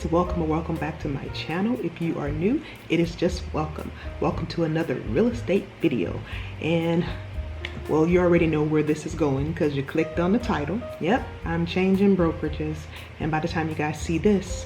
welcome or welcome back to my channel. If you are new, it is just welcome. Welcome to another real estate video. And well, you already know where this is going because you clicked on the title. Yep, I'm changing brokerages. And by the time you guys see this,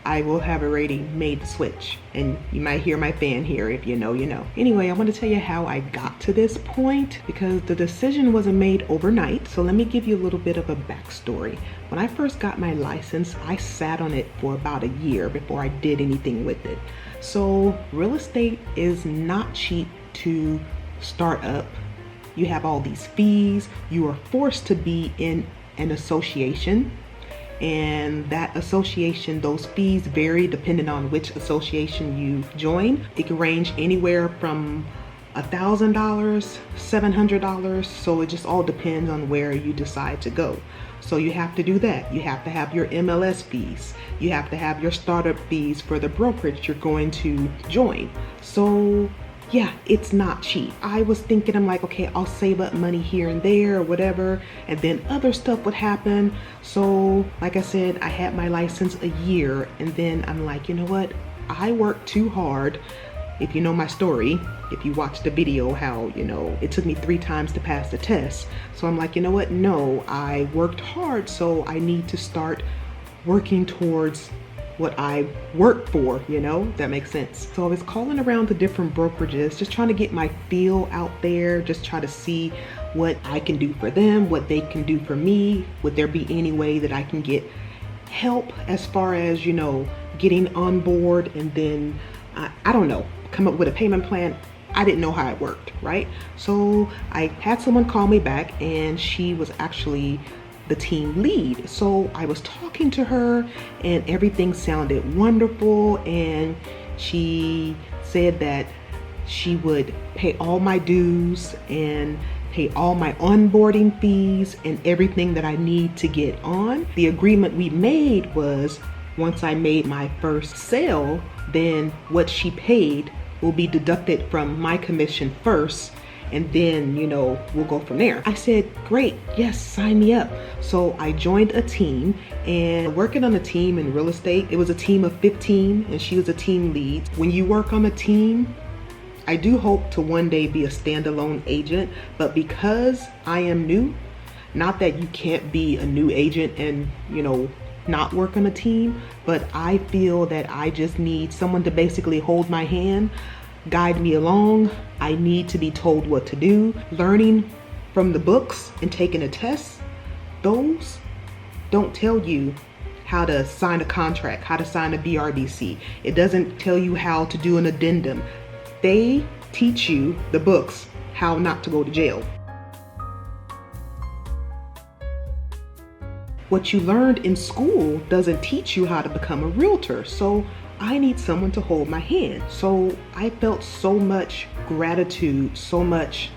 I will have already made the switch. And you might hear my fan here. If you know, you know. Anyway, I want to tell you how I got to this point because the decision wasn't made overnight. So let me give you a little bit of a backstory. When I first got my license, I sat on it for about a year before I did anything with it. So real estate is not cheap to start up. You have all these fees. You are forced to be in an association. And that association, those fees vary depending on which association you join. It can range anywhere from $1,000, $700. So it just all depends on where you decide to go. So you have to do that. You have to have your MLS fees. You have to have your startup fees for the brokerage you're going to join. So yeah, it's not cheap. I was thinking, I'm like, okay, I'll save up money here and there or whatever, and then other stuff would happen. So like I said, I had my license a year, and then I'm like, you know what? I worked too hard. If you know my story, if you watch the video, how, you know, it took me 3 times to pass the test. So I'm like, you know what? No, I worked hard, so I need to start working towards what I work for, you know, that makes sense. So I was calling around the different brokerages, just trying to get my feel out there, just try to see what I can do for them, what they can do for me. Would there be any way that I can get help as far as, you know, getting on board, and then, I don't know, come up with a payment plan. I didn't know how it worked, right? So I had someone call me back, and she was actually the team lead. So I was talking to her and everything sounded wonderful, and she said that she would pay all my dues and pay all my onboarding fees and everything that I need to get on. The agreement we made was once I made my first sale, then what she paid will be deducted from my commission first, and then, you know, we'll go from there. I said, great, yes, sign me up. So I joined a team, and working on a team in real estate, it was a team of 15, and she was a team lead. When you work on a team, I do hope to one day be a standalone agent, but because I am new, not that you can't be a new agent and, you know, not work on a team, but I feel that I just need someone to basically hold my hand, guide me along. I need to be told what to do. Learning from the books and taking a test, those don't tell you how to sign a contract, how to sign a BRDC. It doesn't tell you how to do an addendum. They teach you, the books, how not to go to jail. What you learned in school doesn't teach you how to become a realtor. So I need someone to hold my hand. So I felt so much gratitude, so much,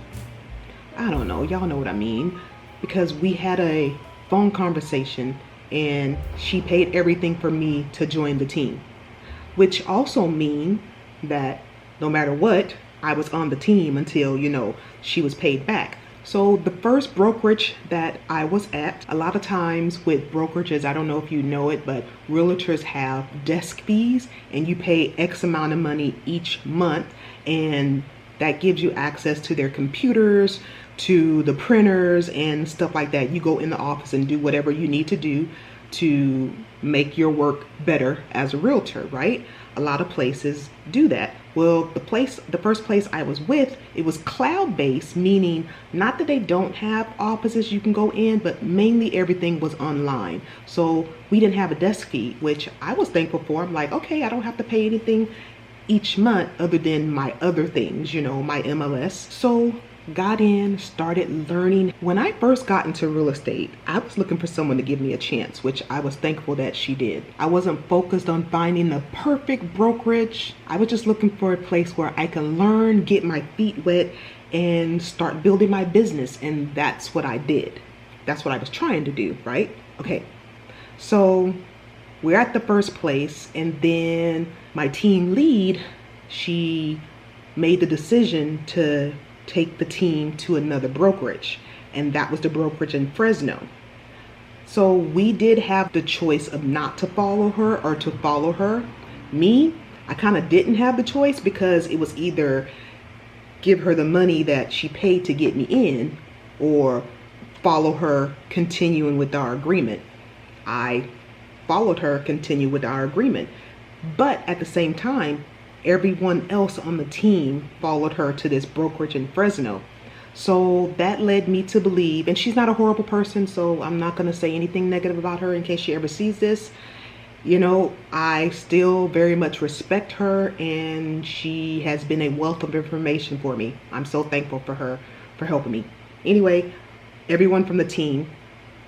I don't know, y'all know what I mean, because we had a phone conversation and she paid everything for me to join the team, which also mean that no matter what, I was on the team until, you know, she was paid back. So the first brokerage that I was at, a lot of times with brokerages, I don't know if you know it, but realtors have desk fees, and you pay X amount of money each month, and that gives you access to their computers, to the printers and stuff like that. You go in the office and do whatever you need to do to make your work better as a realtor, right? A lot of places do that. Well, the first place I was with, it was cloud-based, meaning not that they don't have offices you can go in, but mainly everything was online. So we didn't have a desk fee, which I was thankful for. I'm like, okay, I don't have to pay anything each month other than my other things, you know, my MLS. So got in, started learning. When I first got into real estate, I was looking for someone to give me a chance, which I was thankful that she did. I wasn't focused on finding the perfect brokerage. I was just looking for a place where I can learn, get my feet wet, and start building my business. And that's what I did. That's what I was trying to do, right? Okay, so we're at the first place, and then my team lead, she made the decision to take the team to another brokerage, and that was the brokerage in Fresno. So we did have the choice of not to follow her or to follow her. Me, I kind of didn't have the choice because it was either give her the money that she paid to get me in or follow her, continuing with our agreement. I followed her, continue with our agreement. But at the same time, everyone else on the team followed her to this brokerage in Fresno. So that led me to believe, and she's not a horrible person, so I'm not going to say anything negative about her in case she ever sees this. You know, I still very much respect her, and she has been a wealth of information for me. I'm so thankful for her for helping me. Anyway, everyone from the team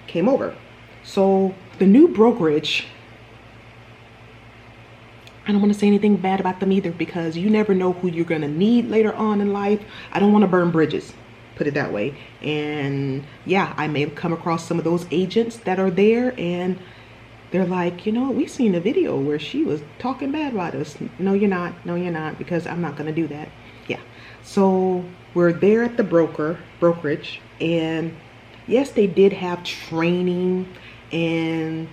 came over. So the new brokerage, I don't want to say anything bad about them either because you never know who you're going to need later on in life. I don't want to burn bridges, put it that way. And yeah, I may have come across some of those agents that are there and they're like, you know, we seen a video where she was talking bad about us. No, you're not. No, you're not, because I'm not going to do that. Yeah. So we're there at the brokerage, and yes, they did have training, and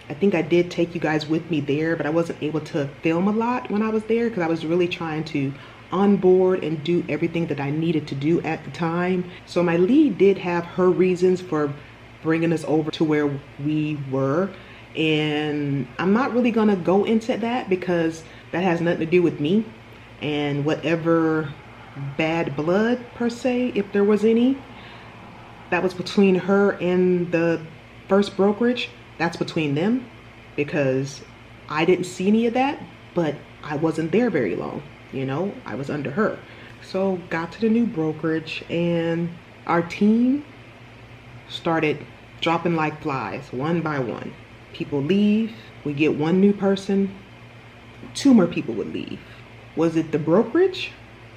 I think I did take you guys with me there, but I wasn't able to film a lot when I was there because I was really trying to onboard and do everything that I needed to do at the time. So my lead did have her reasons for bringing us over to where we were. And I'm not really going to go into that because that has nothing to do with me and whatever bad blood per se, if there was any, that was between her and the first brokerage. That's between them because I didn't see any of that, but I wasn't there very long. You know, I was under her. So got to the new brokerage and our team started dropping like flies, one by one. People leave, we get one new person, two more people would leave. Was it the brokerage?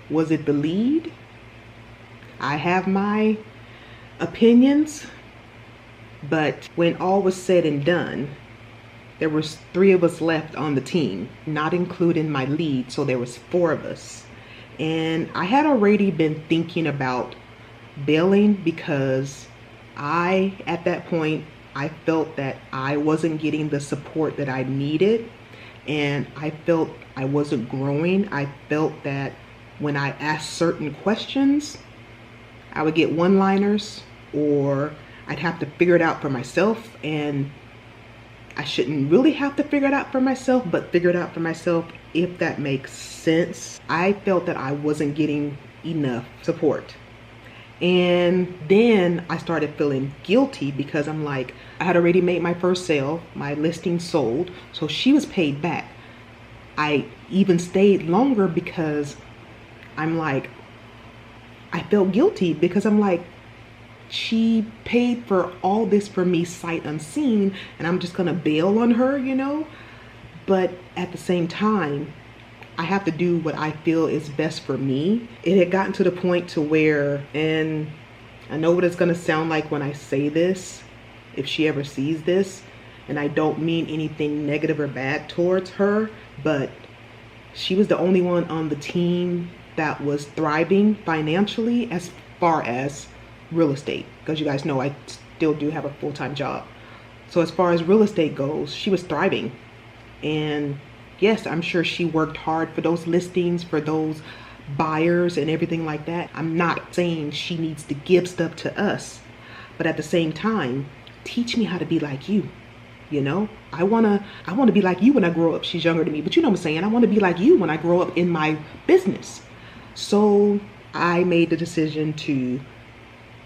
Was it the lead? I have my opinions, but when all was said and done, there was 3 of us left on the team, not including my lead, so there was 4 of us. And I had already been thinking about bailing because at that point, I felt that I wasn't getting the support that I needed, and I felt I wasn't growing. I felt that when I asked certain questions, I would get one-liners or I'd have to figure it out for myself, and I shouldn't really have to figure it out for myself, but figure it out for myself, if that makes sense. I felt that I wasn't getting enough support. And then I started feeling guilty because I'm like, I had already made my first sale, my listing sold, so she was paid back. I even stayed longer because I'm like, I felt guilty because I'm like, she paid for all this for me sight unseen, and I'm just gonna bail on her, you know? But at the same time, I have to do what I feel is best for me. It had gotten to the point to where, and I know what it's gonna sound like when I say this, if she ever sees this, and I don't mean anything negative or bad towards her, but she was the only one on the team that was thriving financially as far as real estate, because you guys know I still do have a full-time job. So as far as real estate goes, she was thriving. And yes, I'm sure she worked hard for those listings, for those buyers and everything like that. I'm not saying she needs to give stuff to us, but at the same time, teach me how to be like you. You know, I wanna be like you when I grow up. She's younger than me, but you know what I'm saying? I want to be like you when I grow up in my business. So I made the decision to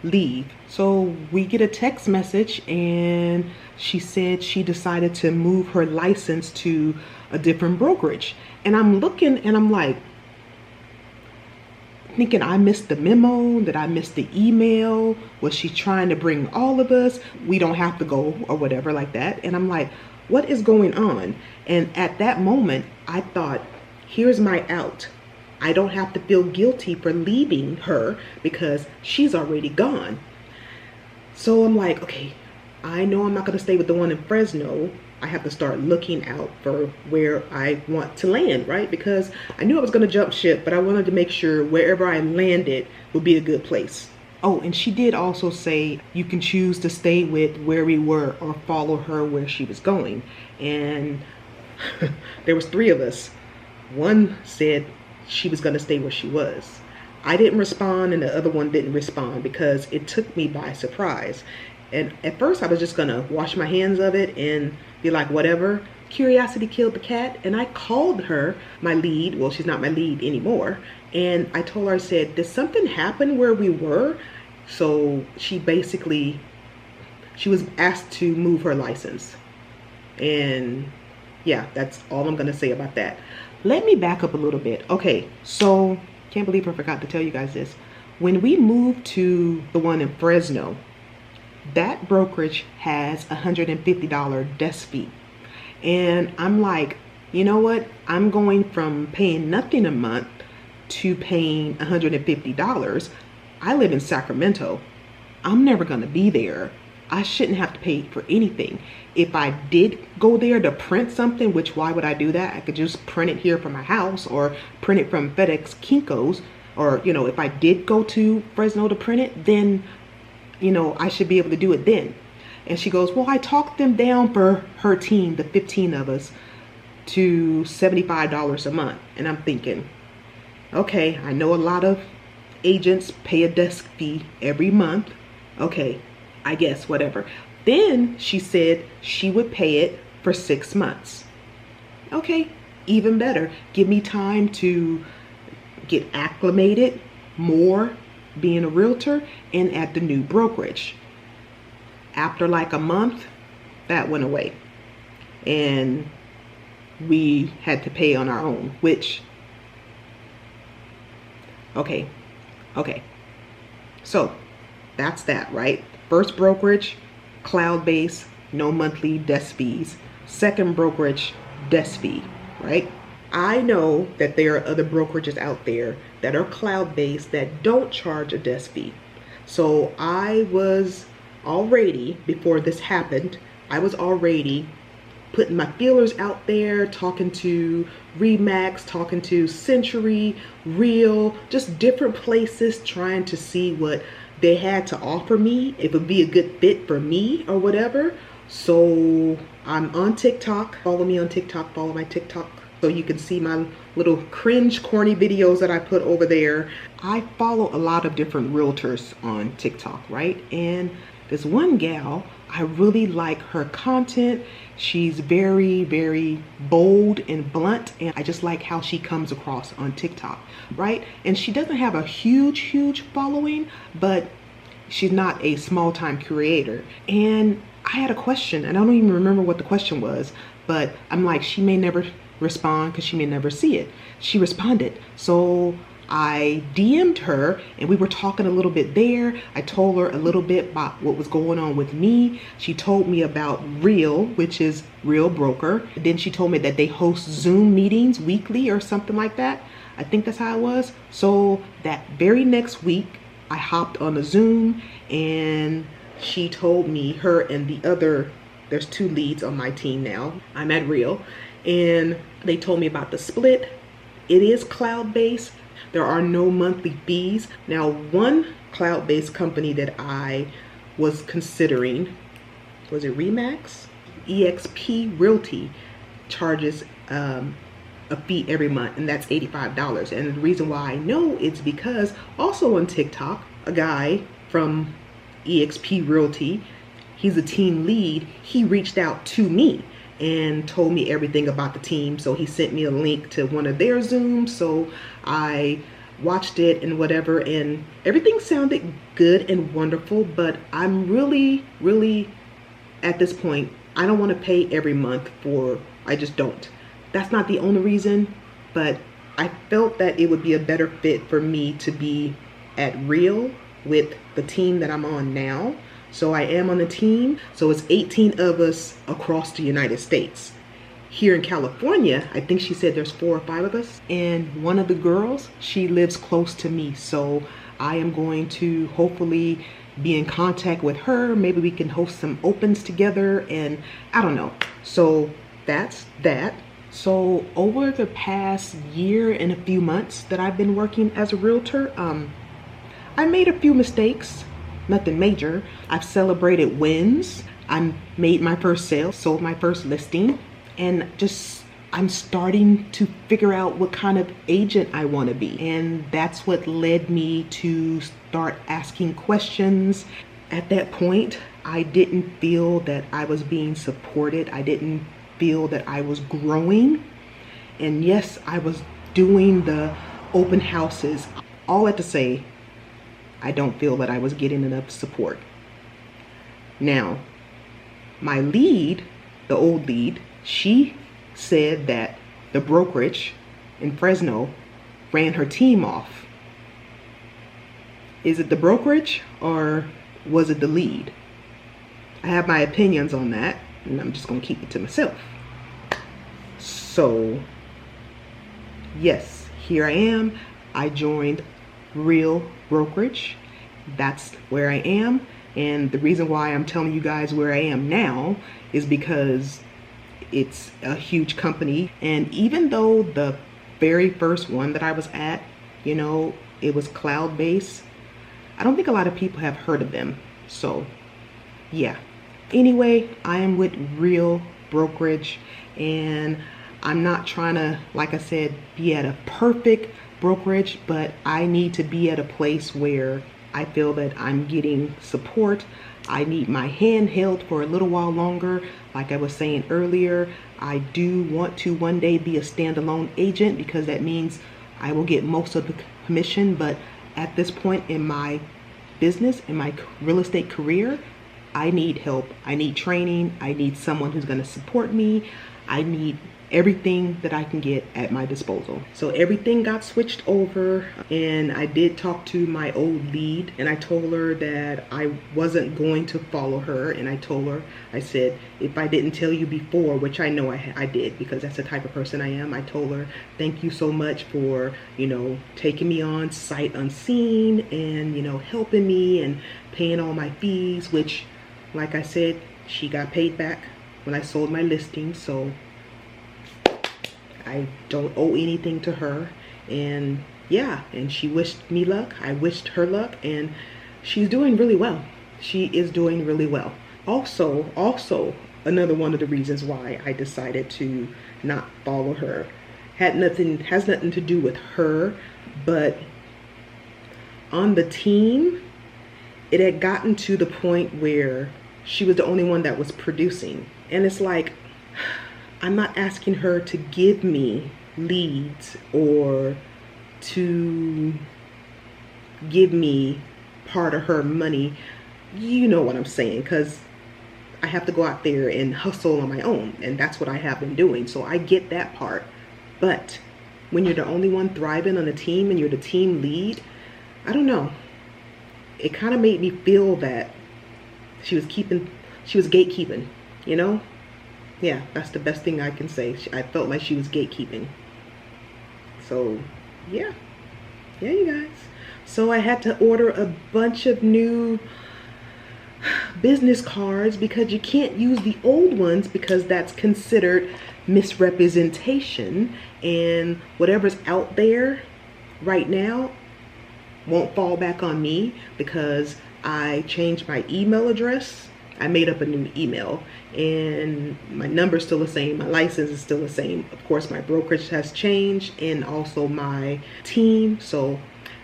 leave. So we get a text message and she said she decided to move her license to a different brokerage. And I'm looking and I'm like, thinking I missed the memo, that I missed the email. Was she trying to bring all of us? We don't have to go or whatever like that. And I'm like, what is going on? And at that moment, I thought, here's my out. I don't have to feel guilty for leaving her because she's already gone. So I'm like, okay, I know I'm not going to stay with the one in Fresno. I have to start looking out for where I want to land, right? Because I knew I was going to jump ship, but I wanted to make sure wherever I landed would be a good place. Oh, and she did also say you can choose to stay with where we were or follow her where she was going. And there was 3 of us. One said she was going to stay where she was. I didn't respond, and the other one didn't respond because it took me by surprise. And at first I was just going to wash my hands of it and be like, whatever. Curiosity killed the cat. And I called her, my lead. Well, she's not my lead anymore. And I told her, I said, did something happen where we were? So she was asked to move her license. And yeah, that's all I'm gonna say about that. Let me back up a little bit. Okay, so can't believe I forgot to tell you guys this. When we moved to the one in Fresno, that brokerage has a $150 desk fee. And I'm like, you know what? I'm going from paying nothing a month to paying $150. I live in Sacramento. I'm never gonna be there. I shouldn't have to pay for anything. If I did go there to print something, which why would I do that? I could just print it here from my house or print it from FedEx Kinko's. Or, you know, if I did go to Fresno to print it, then, you know, I should be able to do it then. And she goes, well, I talked them down for her team, the 15 of us, to $75 a month. And I'm thinking, okay, I know a lot of agents pay a desk fee every month. Okay, I guess whatever. Then she said she would pay it for 6 months. Okay, even better. Give me time to get acclimated more being a realtor and at the new brokerage. After like a month, that went away. And we had to pay on our own, which, okay. So that's that, right? First brokerage, cloud-based, no monthly desk fees. Second brokerage, desk fee, right? I know that there are other brokerages out there that are cloud-based that don't charge a desk fee. So I was already, before this happened, I was already putting my feelers out there, talking to Remax, talking to Century, Real, just different places, trying to see what they had to offer me, if it would be a good fit for me or whatever. So I'm on TikTok. Follow me on TikTok, follow my TikTok, so you can see my little cringe, corny videos that I put over there. I follow a lot of different realtors on TikTok, right? And this one gal, I really like her content. She's very, very bold and blunt, and I just like how she comes across on TikTok, right? And she doesn't have a huge following, but she's not a small-time creator. And I had a question, and I don't even remember what the question was, but I'm like, she may never respond because she may never see it. She responded. So I DM'd her and we were talking a little bit there. I told her a little bit about what was going on with me. She told me about Real, which is Real Broker. Then she told me that they host Zoom meetings weekly or something like that. I think that's how it was. So that very next week, I hopped on a Zoom and she told me, her and the other, there's 2 leads on my team now. I'm at Real. And they told me about the split. It is cloud-based. There are no monthly fees. Now, one cloud-based company that I was considering, was it Remax? EXP Realty charges a fee every month, and that's $85. And the reason why I know it's because also on TikTok, a guy from EXP Realty, he's a team lead, he reached out to me and told me everything about the team. So he sent me a link to one of their Zooms. So I watched it and whatever, and everything sounded good and wonderful, but I'm really at this point, I don't want to pay every month for, I just don't. That's not the only reason, but I felt that it would be a better fit for me to be at Real with the team that I'm on now. So I am on the team. So it's 18 of us across the United States. Here in California, I think she said there's 4 or 5 of us. And one of the girls, she lives close to me. So I am going to hopefully be in contact with her. Maybe we can host some opens together, and I don't know. So that's that. So over the past year and a few months that I've been working as a realtor, I made a few mistakes, nothing major. I've celebrated wins. I made my first sale, sold my first listing, and just I'm starting to figure out what kind of agent I want to be. And that's what led me to start asking questions. At that point, I didn't feel that I was being supported. I didn't feel that I was growing. And yes, I was doing the open houses. All that to say, I don't feel that I was getting enough support. Now, my lead, the old lead, she said that the brokerage in Fresno ran her team off. Is it the brokerage or was it the lead? I have my opinions on that, and I'm just gonna keep it to myself. So yes, here I am. I joined Real Brokerage. That's where I am. And the reason why I'm telling you guys where I am now is because it's a huge company. And even though the very first one that I was at, you know, it was cloud-based, I don't think a lot of people have heard of them. So yeah. Anyway, I am with Real Brokerage, and I'm not trying to, like I said, be at a perfect brokerage, but I need to be at a place where I feel that I'm getting support. I need my hand held for a little while longer. Like I was saying earlier, I do want to one day be a standalone agent because that means I will get most of the commission. But at this point in my business, in my real estate career, I need help. I need training. I need someone who's going to support me. I need everything that I can get at my disposal. So everything got switched over, and I did talk to my old lead, and I told her that I wasn't going to follow her. And I told her, I said, if I didn't tell you before, which I know I did because that's the type of person I am, I told her, thank you so much for, you know, taking me on sight unseen and, you know, helping me and paying all my fees, which, like I said, she got paid back when I sold my listing. So I don't owe anything to her. And yeah, and she wished me luck. I wished her luck, and she's doing really well. She is doing really well. Also, another one of the reasons why I decided to not follow her has nothing to do with her, but on the team, it had gotten to the point where she was the only one that was producing. And it's like, I'm not asking her to give me leads or to give me part of her money. You know what I'm saying, because I have to go out there and hustle on my own, and that's what I have been doing. So I get that part. But when you're the only one thriving on a team and you're the team lead, I don't know. It kind of made me feel that she was gatekeeping, you know? Yeah, that's the best thing I can say. I felt like she was gatekeeping. So, yeah, you guys. So I had to order a bunch of new business cards because you can't use the old ones because that's considered misrepresentation. And whatever's out there right now won't fall back on me because I changed my email address. I made up a new email, and my number's still the same. My license is still the same. Of course, my brokerage has changed, and also my team. So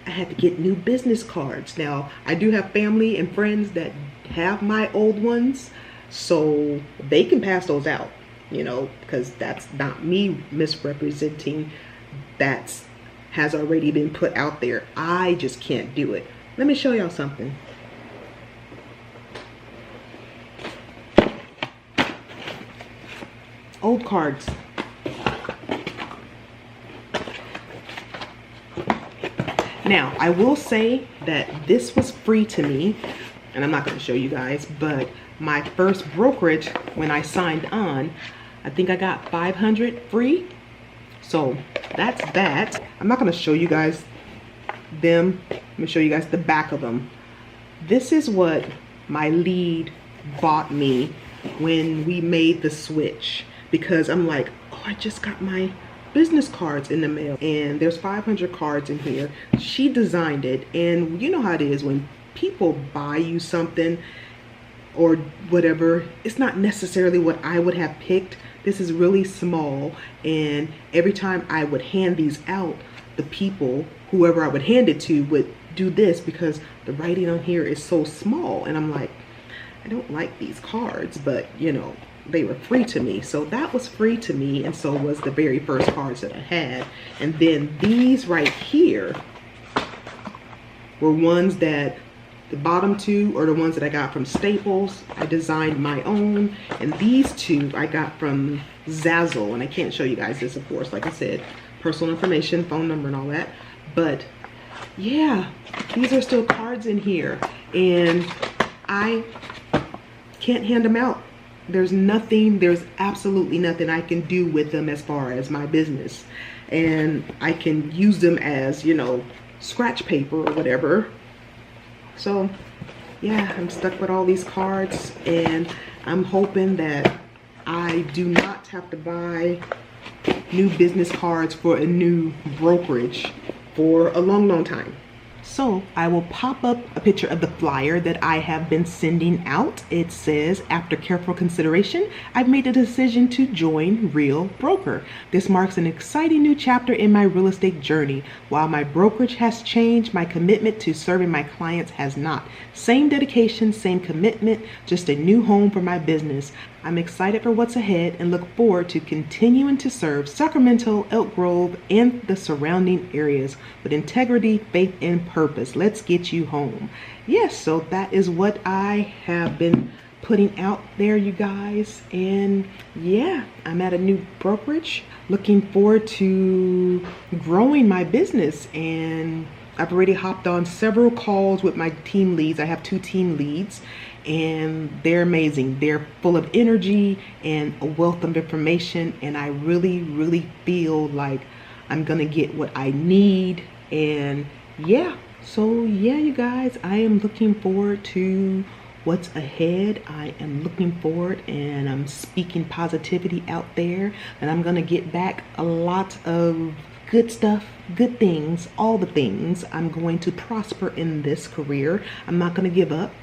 I had to get new business cards. Now, I do have family and friends that have my old ones, so they can pass those out, you know, because that's not me misrepresenting. That has already been put out there. I just can't do it. Let me show y'all something. Old cards. Now, I will say that this was free to me, and I'm not going to show you guys, but my first brokerage, when I signed on, I think I got 500 free. So that's that. I'm not going to show you guys them. Let me show you guys the back of them. This is what my lead bought me when we made the switch, because I'm like, oh, I just got my business cards in the mail, and there's 500 cards in here. She designed it, and you know how it is when people buy you something or whatever, it's not necessarily what I would have picked. This is really small, and every time I would hand these out, the people, whoever I would hand it to, would do this because the writing on here is so small, and I'm like, I don't like these cards, but you know, they were free to me. So that was free to me, and so was the very first cards that I had. And then these right here were ones that, the bottom two are the ones that I got from Staples. I designed my own, and these two I got from Zazzle, and I can't show you guys this, of course, like I said, personal information, phone number and all that. But yeah, these are still cards in here, and I can't hand them out. There's absolutely nothing I can do with them as far as my business. And I can use them as, you know, scratch paper or whatever. So yeah, I'm stuck with all these cards, and I'm hoping that I do not have to buy new business cards for a new brokerage for a long time. So I will pop up a picture of the flyer that I have been sending out. It says, after careful consideration, I've made a decision to join Real Broker. This marks an exciting new chapter in my real estate journey. While my brokerage has changed, my commitment to serving my clients has not. Same dedication, same commitment, just a new home for my business. I'm excited for what's ahead and look forward to continuing to serve Sacramento, Elk Grove, and the surrounding areas with integrity, faith, and purpose. Let's get you home. Yes, so that is what I have been putting out there, you guys. And yeah, I'm at a new brokerage. Looking forward to growing my business, and I've already hopped on several calls with my team leads. I have 2 team leads, and they're amazing. They're full of energy and a wealth of information, and I really feel like I'm gonna get what I need. And yeah, so yeah, you guys, I am looking forward to what's ahead. I am looking forward, and I'm speaking positivity out there, and I'm gonna get back a lot of good stuff, good things, all the things. I'm going to prosper in this career. I'm not going to give up.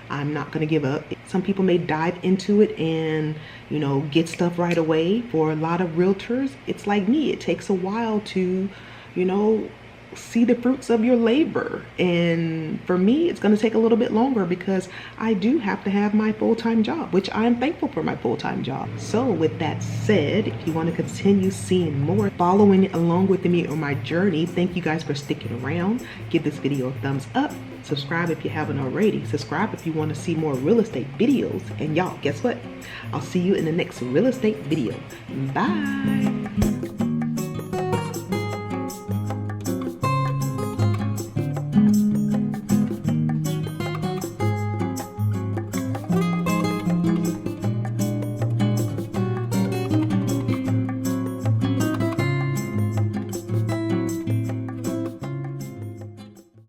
I'm not going to give up. Some people may dive into it and, you know, get stuff right away. For a lot of realtors, it's like me. It takes a while to, you know, see the fruits of your labor. And for me, it's going to take a little bit longer because I do have to have my full-time job, which I am thankful for my full-time job. So with that said, if you want to continue seeing more, following along with me on my journey, thank you guys for sticking around. Give this video a thumbs up. Subscribe if you haven't already. Subscribe if you want to see more real estate videos. And y'all, guess what? I'll see you in the next real estate video. Bye.